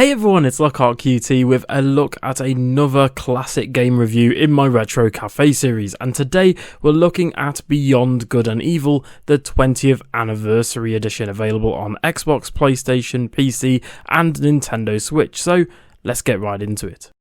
Hey everyone, it's Lockhart QT with a look at another classic game review in my Retro Cafe series, and today we're looking at Beyond Good and Evil, the 20th Anniversary Edition, available on Xbox, PlayStation, PC and Nintendo Switch, so let's get right into it.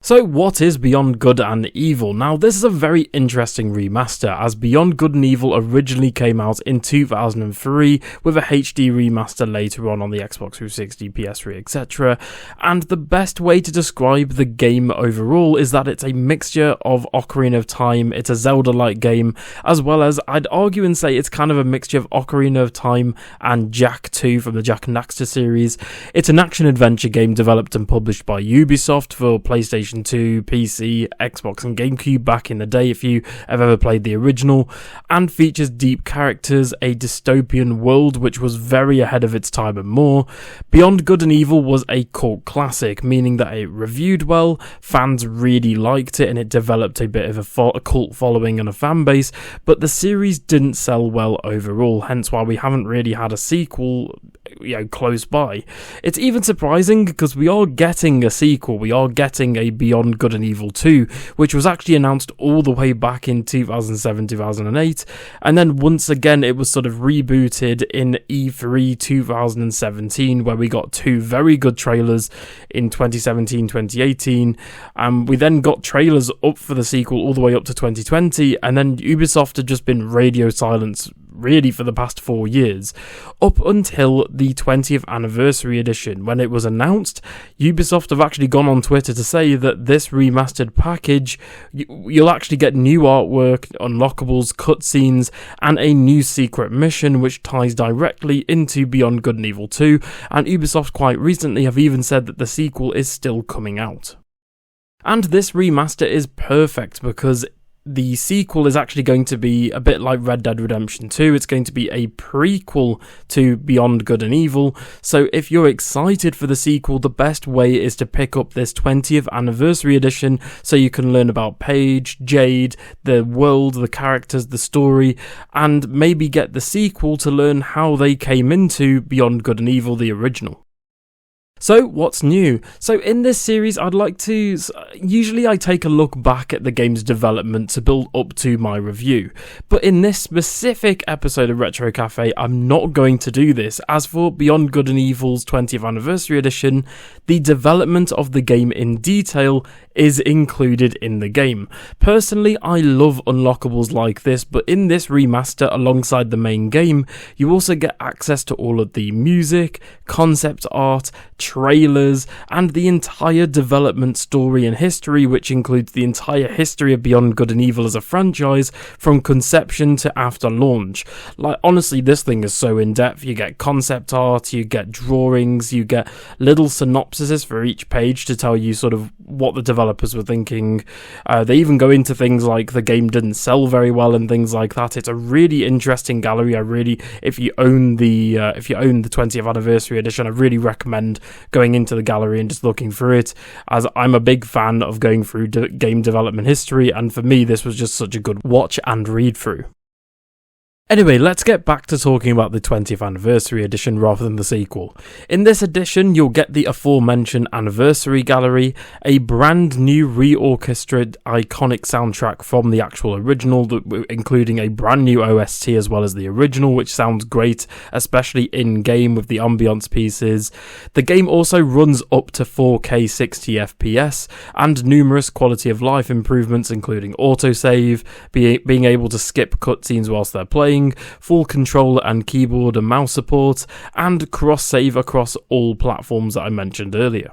So what is Beyond Good and Evil? Now this is a very interesting remaster, as Beyond Good and Evil originally came out in 2003 with a HD remaster later on the Xbox 360, PS3, etc. And the best way to describe the game overall is that it's a mixture of Ocarina of Time, it's a Zelda-like game, as well as I'd argue and say it's kind of a mixture of Ocarina of Time and Jak 2 from the Jak and Daxter series. It's an action-adventure game developed and published by Ubisoft for PlayStation 2, PC, Xbox and GameCube back in the day if you have ever played the original, and features deep characters, a dystopian world which was very ahead of its time and more. Beyond Good and Evil was a cult classic, meaning that it reviewed well, fans really liked it and it developed a bit of a cult following and a fan base, but the series didn't sell well overall, hence why we haven't really had a sequel close by. It's even surprising because we are getting a sequel, we are getting a Beyond Good and Evil 2, which was actually announced all the way back in 2007-2008, and then once again it was sort of rebooted in E3 2017, where we got two very good trailers in 2017-2018, and we then got trailers up for the sequel all the way up to 2020, and then Ubisoft had just been radio silence really for the past 4 years, up until the 20th Anniversary Edition. When it was announced, Ubisoft have actually gone on Twitter to say that this remastered package, you'll actually get new artwork, unlockables, cutscenes, and a new secret mission which ties directly into Beyond Good and Evil 2, and Ubisoft quite recently have even said that the sequel is still coming out. And this remaster is perfect because the sequel is actually going to be a bit like Red Dead Redemption 2. It's going to be a prequel to Beyond Good and Evil, so if you're excited for the sequel, the best way is to pick up this 20th Anniversary Edition so you can learn about Paige, Jade, the world, the characters, the story, and maybe get the sequel to learn how they came into Beyond Good and Evil, the original. So what's new? So in this series usually I take a look back at the game's development to build up to my review, but in this specific episode of Retro Cafe I'm not going to do this. As for Beyond Good and Evil's 20th Anniversary Edition, the development of the game in detail is included in the game. Personally, I love unlockables like this, but in this remaster alongside the main game, you also get access to all of the music, concept art, trailers, and the entire development story and history, which includes the entire history of Beyond Good and Evil as a franchise from conception to after launch. Like, honestly, this thing is so in-depth. You get concept art, you get drawings, you get little synopsises for each page to tell you sort of what the developers were thinking. They even go into things like the game didn't sell very well and things like that. It's a really interesting gallery. If you own the 20th Anniversary Edition, I really recommend going into the gallery and just looking through it, as I'm a big fan of going through game development history, and for me this was just such a good watch and read through. Anyway, let's get back to talking about the 20th Anniversary Edition rather than the sequel. In this edition, you'll get the aforementioned Anniversary Gallery, a brand new reorchestrated iconic soundtrack from the actual original, including a brand new OST as well as the original, which sounds great, especially in-game with the ambience pieces. The game also runs up to 4K 60 FPS, and numerous quality of life improvements, including autosave, being able to skip cutscenes whilst they're playing, full controller and keyboard and mouse support, and cross-save across all platforms that I mentioned earlier.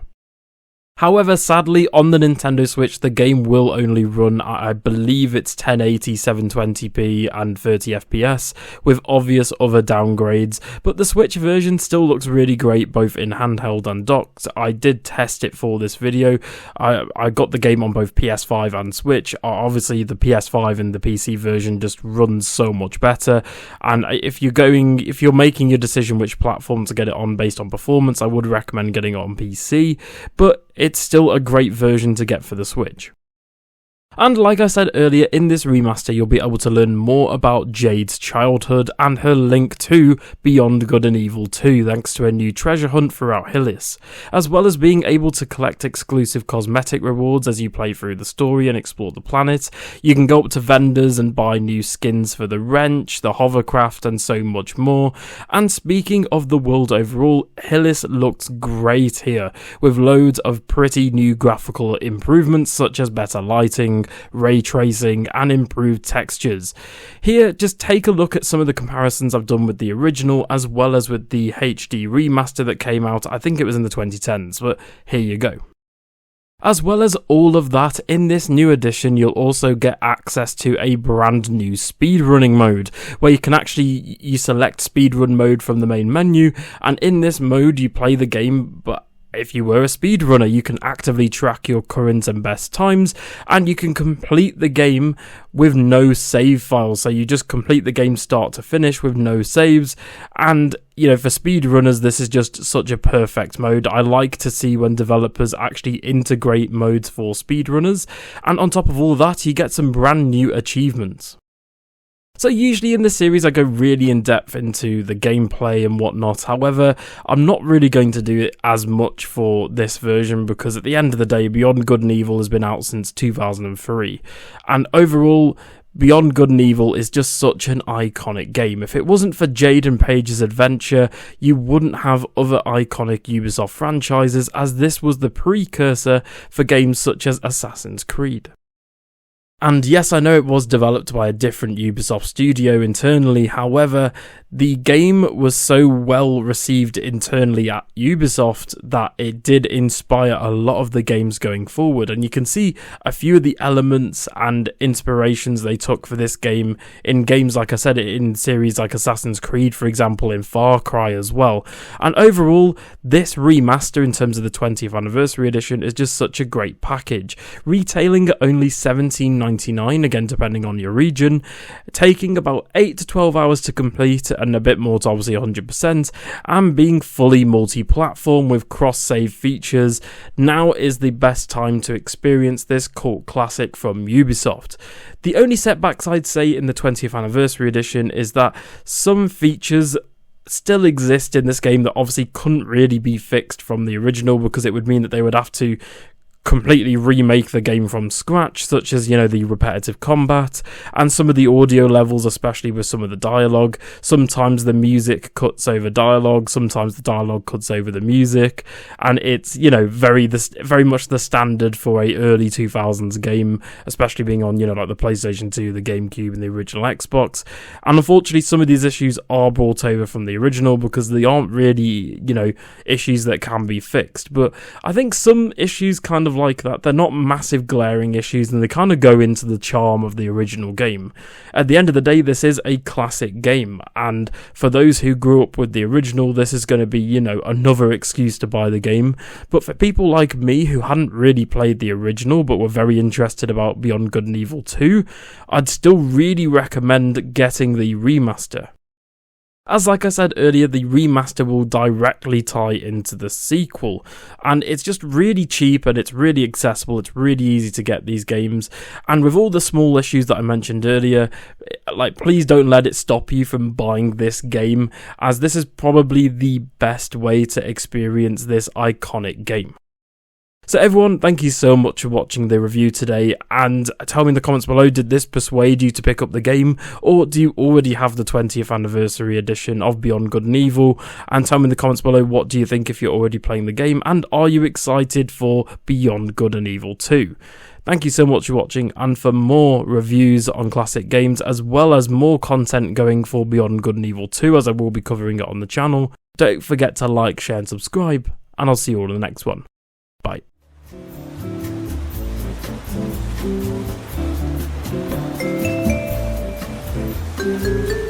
However, sadly, on the Nintendo Switch, the game will only run at, I believe it's 1080, 720p and 30 FPS, with obvious other downgrades, but the Switch version still looks really great both in handheld and docked. I did test it for this video. I got the game on both PS5 and Switch. Obviously, the PS5 and the PC version just runs so much better, and if you're making your decision which platform to get it on based on performance, I would recommend getting it on PC, but it's still a great version to get for the Switch. And like I said earlier, in this remaster you'll be able to learn more about Jade's childhood and her link to Beyond Good and Evil 2 thanks to a new treasure hunt throughout Hillis, as well as being able to collect exclusive cosmetic rewards as you play through the story and explore the planet. You can go up to vendors and buy new skins for the wrench, the hovercraft and so much more. And speaking of the world overall, Hillis looks great here, with loads of pretty new graphical improvements such as better lighting, ray tracing and improved textures. Here, just take a look at some of the comparisons I've done with the original as well as with the HD remaster that came out, I think it was in the 2010s, but here you go. As well as all of that, in this new edition you'll also get access to a brand new speedrunning mode, where you can you select speedrun mode from the main menu, and in this mode you play the game, but if you were a speedrunner, you can actively track your current and best times, and you can complete the game with no save files. So you just complete the game start to finish with no saves, and for speedrunners, this is just such a perfect mode. I like to see when developers actually integrate modes for speedrunners, and on top of all that, you get some brand new achievements. So usually in this series I go really in depth into the gameplay and whatnot, however I'm not really going to do it as much for this version because at the end of the day Beyond Good and Evil has been out since 2003, and overall Beyond Good and Evil is just such an iconic game. If it wasn't for Jade and Paige's adventure, you wouldn't have other iconic Ubisoft franchises, as this was the precursor for games such as Assassin's Creed. And yes, I know it was developed by a different Ubisoft studio internally, however, the game was so well received internally at Ubisoft that it did inspire a lot of the games going forward, and you can see a few of the elements and inspirations they took for this game in games, like I said, in series like Assassin's Creed, for example, in Far Cry as well. And overall, this remaster in terms of the 20th anniversary edition is just such a great package, retailing at only $17.99, again depending on your region, taking about 8 to 12 hours to complete and a bit more to obviously 100%, and being fully multi-platform with cross-save features. Now is the best time to experience this cult classic from Ubisoft. The only setbacks I'd say in the 20th anniversary edition is that some features still exist in this game that obviously couldn't really be fixed from the original, because it would mean that they would have to completely remake the game from scratch, such as, the repetitive combat and some of the audio levels, especially with some of the dialogue. Sometimes the music cuts over dialogue, sometimes the dialogue cuts over the music, and it's, very much the standard for a early 2000s game, especially being on, like the PlayStation 2, the GameCube and the original Xbox. And unfortunately, some of these issues are brought over from the original because they aren't really, issues that can be fixed. But I think some issues kind of like that, they're not massive glaring issues, and they kind of go into the charm of the original game. At the end of the day, this is a classic game, and for those who grew up with the original, this is going to be, another excuse to buy the game. But for people like me who hadn't really played the original but were very interested about Beyond Good and Evil 2, I'd still really recommend getting the remaster. As like I said earlier, the remaster will directly tie into the sequel, and it's just really cheap and it's really accessible, it's really easy to get these games, and with all the small issues that I mentioned earlier, please don't let it stop you from buying this game, as this is probably the best way to experience this iconic game. So everyone, thank you so much for watching the review today, and tell me in the comments below, did this persuade you to pick up the game, or do you already have the 20th anniversary edition of Beyond Good and Evil? And tell me in the comments below, what do you think if you're already playing the game, and are you excited for Beyond Good and Evil 2? Thank you so much for watching, and for more reviews on classic games, as well as more content going for Beyond Good and Evil 2, as I will be covering it on the channel, don't forget to like, share and subscribe, and I'll see you all in the next one. Bye. Thank you.